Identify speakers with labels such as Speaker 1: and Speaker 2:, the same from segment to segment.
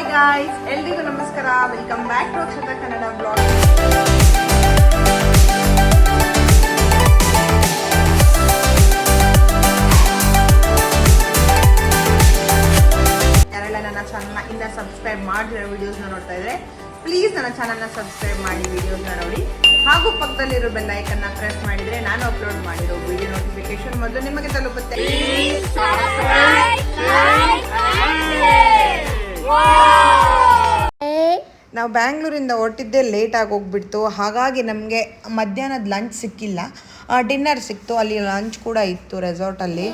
Speaker 1: Hi guys, ಎಲ್ರಿಗೂ ನಮಸ್ಕಾರ. Welcome back to Akshata Kannada blog. ಯಾರೆಲ್ಲ ನನ್ನ ಚಾನಲ್ನ ಇನ್ನ ಸಬ್ಸ್ಕ್ರೈಬ್ ಮಾಡಿರೋ ವಿಡಿಯೋಸ್ನ ನೋಡ್ತಾ ಇದ್ರೆ ಪ್ಲೀಸ್ ನನ್ನ ಚಾನಲ್ನ ಸಬ್ಸ್ಕ್ರೈಬ್ ಮಾಡಿ ವಿಡಿಯೋಸ್ನ ನೋಡಿ. ಹಾಗೂ ಪಕ್ಕದಲ್ಲಿರೋ ಬೆಲ್ ಐಕನ್ನ ಪ್ರೆಸ್ ಮಾಡಿದ್ರೆ ನಾನು ಅಪ್ಲೋಡ್ ಮಾಡಿರೋ ವಿಡಿಯೋ ನೋಟಿಫಿಕೇಶನ್ ಮೊದಲು ನಿಮಗೆ ತಲುಪುತ್ತೆ. ನಾವು ಬ್ಯಾಂಗ್ಳೂರಿಂದ ಹೊರಟಿದ್ದೆ ಲೇಟ್ ಆಗಿ ಹೋಗ್ಬಿಡ್ತು. ಹಾಗಾಗಿ ನಮಗೆ ಮಧ್ಯಾಹ್ನದ ಲಂಚ್ ಸಿಕ್ಕಿಲ್ಲ, ಡಿನ್ನರ್ ಸಿಕ್ತು. ಅಲ್ಲಿ ಲಂಚ್ ಕೂಡ ಇತ್ತು ರೆಸಾರ್ಟಲ್ಲಿ.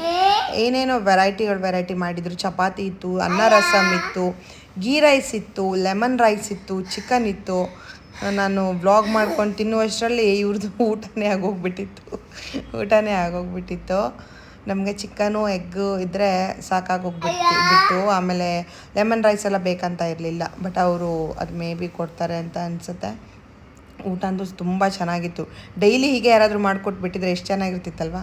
Speaker 1: ಏನೇನೋ ವೆರೈಟಿ ಮಾಡಿದರು. ಚಪಾತಿ ಇತ್ತು, ಅನ್ನ ರಸಮ್ ಇತ್ತು, ಗೀ ರೈಸ್ ಇತ್ತು, ಲೆಮನ್ ರೈಸ್ ಇತ್ತು, ಚಿಕನ್ ಇತ್ತು. ನಾನು ವ್ಲಾಗ್ ಮಾಡ್ಕೊಂಡು ತಿನ್ನುವಷ್ಟರಲ್ಲಿ ಇವ್ರದ್ದು ಊಟನೇ ಆಗೋಗ್ಬಿಟ್ಟಿತ್ತು. ನಮಗೆ ಚಿಕನು ಎಗ್ಗು ಇದ್ದರೆ ಸಾಕಾಗೋಗ್ಬಿಟ್ಟು ಆಮೇಲೆ ಲೆಮನ್ ರೈಸ್ ಎಲ್ಲ ಬೇಕಂತ ಇರಲಿಲ್ಲ. ಬಟ್ ಅವರು ಅದು ಮೇ ಬಿ ಕೊಡ್ತಾರೆ ಅಂತ ಅನಿಸುತ್ತೆ. ಊಟ ಅಂತೂ ತುಂಬ ಚೆನ್ನಾಗಿತ್ತು. ಡೈಲಿ ಹೀಗೆ ಯಾರಾದರೂ ಮಾಡಿಕೊಟ್ಬಿಟ್ಟಿದ್ರೆ ಎಷ್ಟು ಚೆನ್ನಾಗಿರ್ತಿತ್ತಲ್ವ.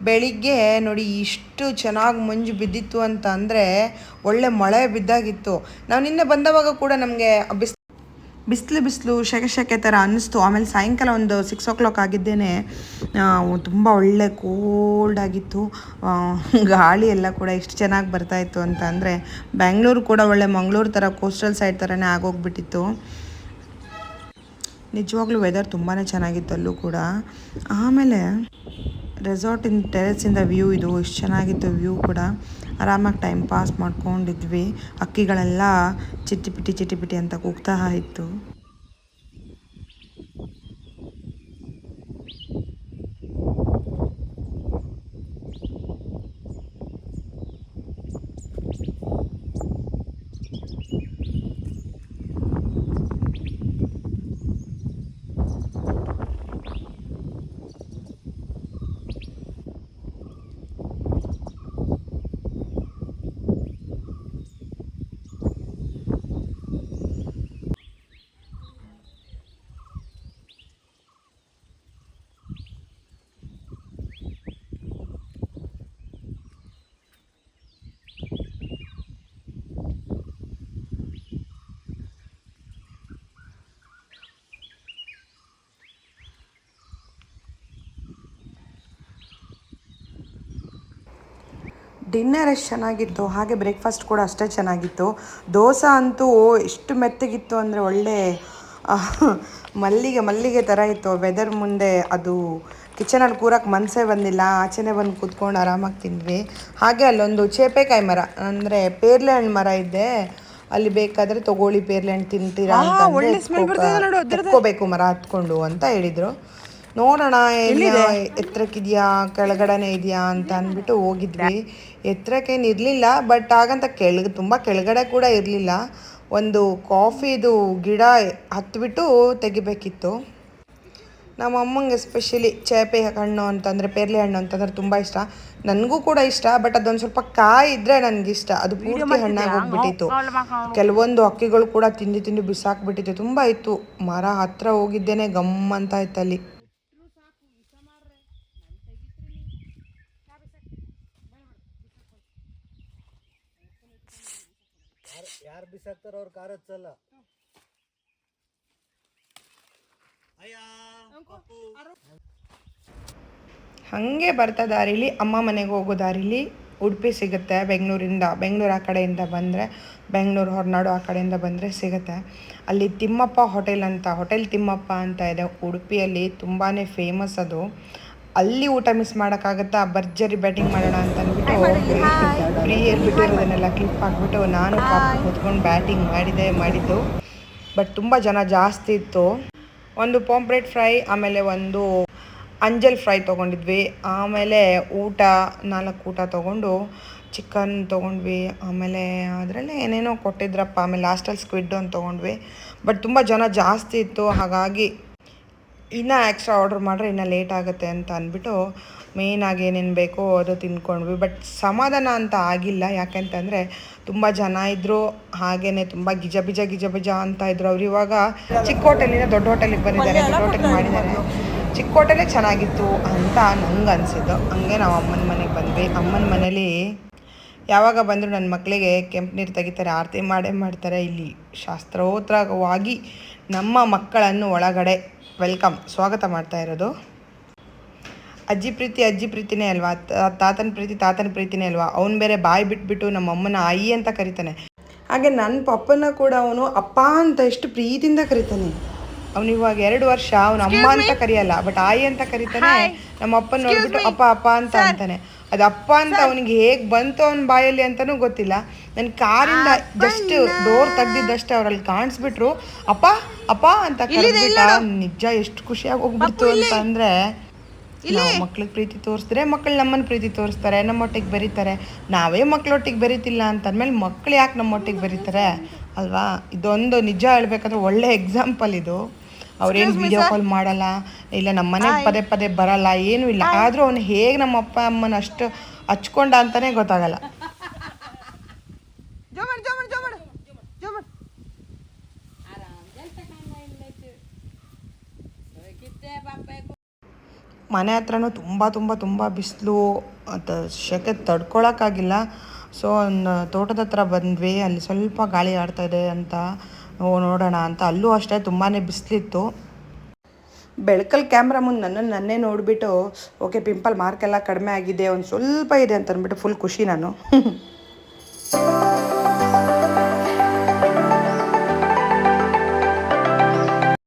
Speaker 1: ಬೆಳಿಗ್ಗೆ ನೋಡಿ ಇಷ್ಟು ಚೆನ್ನಾಗಿ ಮಂಜು ಬಿದ್ದಿತ್ತು ಅಂತ ಅಂದರೆ ಒಳ್ಳೆ ಮಳೆ ಬಿದ್ದಾಗಿತ್ತು. ನಾವು ನಿನ್ನೆ ಬಂದವಾಗ ಕೂಡ ನಮಗೆ ಬಿಸಿಲು ಶೆಕೆ ಥರ ಅನ್ನಿಸ್ತು. ಆಮೇಲೆ ಸಾಯಂಕಾಲ ಒಂದು 6 o'clock ಆಗಿದ್ದೇನೆ ತುಂಬ ಒಳ್ಳೆ ಕೋಲ್ಡ್ ಆಗಿತ್ತು. ಗಾಳಿ ಎಲ್ಲ ಕೂಡ ಎಷ್ಟು ಚೆನ್ನಾಗಿ ಬರ್ತಾಯಿತ್ತು ಅಂತ ಅಂದರೆ ಬ್ಯಾಂಗ್ಳೂರು ಕೂಡ ಒಳ್ಳೆ ಮಂಗಳೂರು ಥರ ಕೋಸ್ಟಲ್ ಸೈಡ್ ಥರನೇ ಆಗೋಗ್ಬಿಟ್ಟಿತ್ತು. ನಿಜವಾಗ್ಲೂ ವೆದರ್ ತುಂಬಾ ಚೆನ್ನಾಗಿತ್ತು ಅಲ್ಲೂ ಕೂಡ. ಆಮೇಲೆ ರೆಸಾರ್ಟಿನ ಟೆರೆಸಿಂದ ವ್ಯೂ ಇದು ಎಷ್ಟು ಚೆನ್ನಾಗಿತ್ತು. ವ್ಯೂ ಕೂಡ ಆರಾಮಾಗಿ ಟೈಮ್ ಪಾಸ್ ಮಾಡ್ಕೊಂಡಿದ್ವಿ. ಹಕ್ಕಿಗಳೆಲ್ಲ ಚಿಟಿಪಿಟಿ ಅಂತ ಕೂಗ್ತಾ ಇತ್ತು. ಡಿನ್ನರ್ ಎಷ್ಟು ಚೆನ್ನಾಗಿತ್ತು, ಹಾಗೆ ಬ್ರೇಕ್ಫಾಸ್ಟ್ ಕೂಡ ಅಷ್ಟೇ ಚೆನ್ನಾಗಿತ್ತು. ದೋಸೆ ಅಂತೂ ಎಷ್ಟು ಮೆತ್ತಗಿತ್ತು ಅಂದರೆ ಒಳ್ಳೆ ಮಲ್ಲಿಗೆ ಥರ ಇತ್ತು. ವೆದರ್ ಮುಂದೆ ಅದು ಕಿಚನಲ್ಲಿ ಕೂರಕ್ಕೆ ಮನಸ್ಸೇ ಬಂದಿಲ್ಲ. ಆಚೆನೇ ಬಂದು ಕೂತ್ಕೊಂಡು ಆರಾಮಾಗಿ ತಿಂದ್ವಿ. ಹಾಗೆ ಅಲ್ಲೊಂದು ಚೇಪೆಕಾಯಿ ಮರ ಅಂದರೆ ಪೇರ್ಲೆ ಹಣ್ಣು ಮರ ಇದ್ದೆ. ಅಲ್ಲಿ ಬೇಕಾದರೆ ತೊಗೊಳ್ಳಿ, ಪೇರ್ಲೆ ಹಣ್ಣು ತಿಂತೀರಾ ಅಂತ ಎತ್ಕೋಬೇಕು ಮರ ಹತ್ಕೊಂಡು ಅಂತ ಹೇಳಿದರು. ನೋಡೋಣ ಎತ್ತರಕ್ಕಿದೆಯಾ ಕೆಳಗಡೆನೇ ಇದೆಯಾ ಅಂತ ಅಂದ್ಬಿಟ್ಟು ಹೋಗಿದ್ವಿ. ಎತ್ತರಕ್ಕೇನು ಇರಲಿಲ್ಲ, ಬಟ್ ಹಾಗಂತ ತುಂಬ ಕೆಳಗಡೆ ಕೂಡ ಇರಲಿಲ್ಲ. ಒಂದು ಕಾಫಿದು ಗಿಡ ಹತ್ಬಿಟ್ಟು ತೆಗಿಬೇಕಿತ್ತು. ನಮ್ಮ ಅಮ್ಮಂಗೆ ಎಸ್ಪೆಷಲಿ ಚೇಪೆ ಹಣ್ಣು ಅಂತಂದರೆ ಪೇರ್ಲೆ ಹಣ್ಣು ಅಂತಂದರೆ ತುಂಬ ಇಷ್ಟ. ನನಗೂ ಕೂಡ ಇಷ್ಟ, ಬಟ್ ಅದೊಂದು ಸ್ವಲ್ಪ ಕಾಯಿ ಇದ್ದರೆ ನನಗಿಷ್ಟ. ಅದು ಪೂರ್ತಿ ಹಣ್ಣಾಗಿ ಹೋಗ್ಬಿಟ್ಟಿತ್ತು. ಕೆಲವೊಂದು ಹಕ್ಕಿಗಳು ಕೂಡ ತಿಂದು ಬಿಸಾಕ್ಬಿಟ್ಟಿತ್ತು. ತುಂಬ ಇತ್ತು. ಮರ ಹತ್ರ ಹೋಗಿದ್ದೇನೆ ಗಮ್ ಅಂತ ಇತ್ತು ಅಲ್ಲಿ.
Speaker 2: ಯಾರು ಬಿಸಾಕ್ತಾರ ಅವ್ರ ಕಾರ್ ಹಚ್ಚಲ್ಲ.
Speaker 1: ಹಾಗೆ ಬರ್ತಾ ದಾರಿಲಿ ಅಮ್ಮ ಮನೆಗೆ ಹೋಗೋ ದಾರಿಲಿ ಉಡುಪಿ ಸಿಗುತ್ತೆ. ಬೆಂಗಳೂರು ಆ ಕಡೆಯಿಂದ ಬಂದರೆ, ಬೆಂಗಳೂರು ಹೊರನಾಡು ಆ ಕಡೆಯಿಂದ ಬಂದರೆ ಸಿಗುತ್ತೆ. ಅಲ್ಲಿ ತಿಮ್ಮಪ್ಪ ಹೋಟೆಲ್ ಅಂತ, ಹೋಟೆಲ್ ತಿಮ್ಮಪ್ಪ ಅಂತ ಇದೆ ಉಡುಪಿಯಲ್ಲಿ. ತುಂಬಾ ಫೇಮಸ್ ಅದು. ಅಲ್ಲಿ ಊಟ ಮಿಸ್ ಮಾಡೋಕ್ಕಾಗತ್ತಾ? ಭರ್ಜರಿ ಬ್ಯಾಟಿಂಗ್ ಮಾಡೋಣ ಅಂತ ಅಂದ್ಬಿಟ್ಟು ಫ್ರೀಯಲ್ಲಿ ಬಿಟ್ಟಿರೋದನ್ನೆಲ್ಲ ಕ್ಲಿಪ್ ಹಾಕ್ಬಿಟ್ಟು ನಾನು ಕೂತ್ಕೊಂಡು ಬ್ಯಾಟಿಂಗ್ ಮಾಡಿದ್ದು. ಬಟ್ ತುಂಬ ಜನ ಜಾಸ್ತಿ ಇತ್ತು. ಒಂದು ಪಾಂಪ್ಲೆಟ್ ಫ್ರೈ, ಆಮೇಲೆ ಒಂದು ಅಂಜಲ್ ಫ್ರೈ ತೊಗೊಂಡಿದ್ವಿ. ಆಮೇಲೆ 4 ಊಟ ತೊಗೊಂಡು ಚಿಕನ್ ತೊಗೊಂಡ್ವಿ. ಆಮೇಲೆ ಅದರಲ್ಲೇ ಏನೇನೋ ಕೊಟ್ಟಿದ್ರಪ್ಪ. ಆಮೇಲೆ ಲಾಸ್ಟಲ್ಲಿ ಸ್ಕ್ವಿಡ್ ಅಂತ ತೊಗೊಂಡ್ವಿ. ಬಟ್ ತುಂಬ ಜನ ಜಾಸ್ತಿ ಇತ್ತು. ಹಾಗಾಗಿ ಇನ್ನೂ ಎಕ್ಸ್ಟ್ರಾ ಆರ್ಡ್ರ್ ಮಾಡಿದ್ರೆ ಇನ್ನೂ ಲೇಟ್ ಆಗುತ್ತೆ ಅಂತ ಅಂದ್ಬಿಟ್ಟು ಮೇಯ್ನಾಗಿ ಏನೇನು ಬೇಕೋ ಅದು ತಿಂದ್ಕೊಂಡ್ವಿ. ಬಟ್ ಸಮಾಧಾನ ಅಂತ ಆಗಿಲ್ಲ. ಯಾಕೆಂತಂದರೆ ತುಂಬ ಜನ ಇದ್ದರು. ಹಾಗೆಯೇ ತುಂಬ ಗಿಜ ಅಂತ ಇದ್ರು. ಅವ್ರು ಇವಾಗ ಚಿಕ್ಕ ಹೋಟೆಲಿಂದ ದೊಡ್ಡ ಹೋಟೆಲಿಗೆ ಬಂದಿದ್ದಾರೆ, ದೊಡ್ಡ ಹೋಟೆಲ್ ಮಾಡಿದ್ದಾರೆ. ಚಿಕ್ಕ ಹೋಟೆಲೇ ಚೆನ್ನಾಗಿತ್ತು ಅಂತ ನಂಗೆ ಅನಿಸಿದ್ದು. ಹಂಗೆ ನಾವು ಅಮ್ಮನ ಮನೆಗೆ ಬಂದ್ವಿ. ಅಮ್ಮನ ಮನೇಲಿ ಯಾವಾಗ ಬಂದರೂ ನನ್ನ ಮಕ್ಕಳಿಗೆ ಕೆಂಪು ನೀರು ತೆಗಿತಾರೆ, ಆರತಿ ಮಾಡೇ ಮಾಡ್ತಾರೆ. ಇಲ್ಲಿ ಶಾಸ್ತ್ರೋತ್ರವಾಗಿ ನಮ್ಮ ಮಕ್ಕಳನ್ನು ಒಳಗಡೆ ಸ್ವಾಗತ ಮಾಡ್ತಾ ಇರೋದು. ಅಜ್ಜಿ ಪ್ರೀತಿನೇ ಅಲ್ವಾ, ತಾತನ ಪ್ರೀತಿನೇ ಅಲ್ವಾ. ಅವನು ಬೇರೆ ಬಾಯಿ ಬಿಟ್ಬಿಟ್ಟು ನಮ್ಮ ಅಮ್ಮನ ಆಯಿ ಅಂತ ಕರಿತಾನೆ. ಹಾಗೆ ನನ್ನ ಪಪ್ಪನ ಕೂಡ ಅವನು ಅಪ್ಪ ಅಂತ ಎಷ್ಟು ಪ್ರೀತಿಯಿಂದ ಕರಿತಾನೆ. ಅವನು ಇವಾಗ 2 ವರ್ಷ, ಅವನು ಅಮ್ಮ ಅಂತ ಕರಿಯಲ್ಲ, ಬಟ್ ಆಯಿ ಅಂತ ಕರಿತಾನೆ. ನಮ್ಮ ಅಪ್ಪನ ನೋಡ್ಬಿಟ್ಟು ಅಪ್ಪ ಅಂತ ಅಂತಾನೆ. ಅದು ಅಪ್ಪ ಅಂತ ಅವನಿಗೆ ಹೇಗೆ ಬಂತು ಅವನ ಬಾಯಲ್ಲಿ ಅಂತಲೂ ಗೊತ್ತಿಲ್ಲ. ನನ್ನ ಕಾರಿಂದ ಜಸ್ಟ್ ಡೋರ್ ತೆಗ್ದಿದ್ದಷ್ಟೇ ಅವರಲ್ಲಿ ಕಾಣಿಸ್ಬಿಟ್ರು ಅಪ್ಪ ಅಂತ ಕರೆದ್ಬಿಟ್ಟ. ನಿಜ ಎಷ್ಟು ಖುಷಿಯಾಗಿ ಹೋಗ್ಬಿಡ್ತು ಅಂತ ಅಂದರೆ, ನಾವು ಮಕ್ಳಿಗೆ ಪ್ರೀತಿ ತೋರಿಸಿದ್ರೆ ಮಕ್ಕಳು ನಮ್ಮನ್ನು ಪ್ರೀತಿ ತೋರಿಸ್ತಾರೆ, ನಮ್ಮೊಟ್ಟಿಗೆ ಬೆರೀತಾರೆ. ನಾವೇ ಮಕ್ಕಳೊಟ್ಟಿಗೆ ಬೆರೀತಿಲ್ಲ ಅಂತಂದ್ಮೇಲೆ ಮಕ್ಳು ಯಾಕೆ ನಮ್ಮೊಟ್ಟಿಗೆ ಬೆರೀತಾರೆ ಅಲ್ವಾ. ಇದೊಂದು ನಿಜ ಹೇಳ್ಬೇಕಂದ್ರೆ ಒಳ್ಳೆ ಎಕ್ಸಾಂಪಲ್ ಇದು. ಅವ್ರೇನು ವಿಡಿಯೋ ಕಾಲ್ ಮಾಡಲ್ಲ, ಇಲ್ಲ ನಮ್ಮ ಮನೆಗೆ ಪದೇ ಬರಲ್ಲ, ಏನೂ ಇಲ್ಲ. ಆದರೂ ಅವನು ಹೇಗೆ ನಮ್ಮ ಅಪ್ಪ ಅಮ್ಮನ ಅಷ್ಟು ಹಚ್ಕೊಂಡ ಅಂತಲೇ ಗೊತ್ತಾಗಲ್ಲ. ಮನೆ ಹತ್ರನೂ ತುಂಬ ಬಿಸಿಲು, ಅದು ಸೆಕೆ ತಡ್ಕೊಳಕ್ಕಾಗಿಲ್ಲ. ಸೊ ಒಂದು ತೋಟದ ಹತ್ರ ಬಂದ್ವಿ, ಅಲ್ಲಿ ಸ್ವಲ್ಪ ಗಾಳಿ ಆಡ್ತಾಯಿದೆ ಅಂತ ನೋಡೋಣ ಅಂತ. ಅಲ್ಲೂ ಅಷ್ಟೇ ತುಂಬಾ ಬಿಸಿಲಿತ್ತು. ಬೆಳಕಲ್ಲಿ ಕ್ಯಾಮ್ರಾ ಮುಂದೆ ನನ್ನೇ ನೋಡಿಬಿಟ್ಟು ಓಕೆ ಪಿಂಪಲ್ ಮಾರ್ಕೆಲ್ಲ ಕಡಿಮೆ ಆಗಿದೆ, ಒಂದು ಸ್ವಲ್ಪ ಇದೆ ಅಂತ ಅಂದ್ಬಿಟ್ಟು ಫುಲ್ ಖುಷಿ ನಾನು.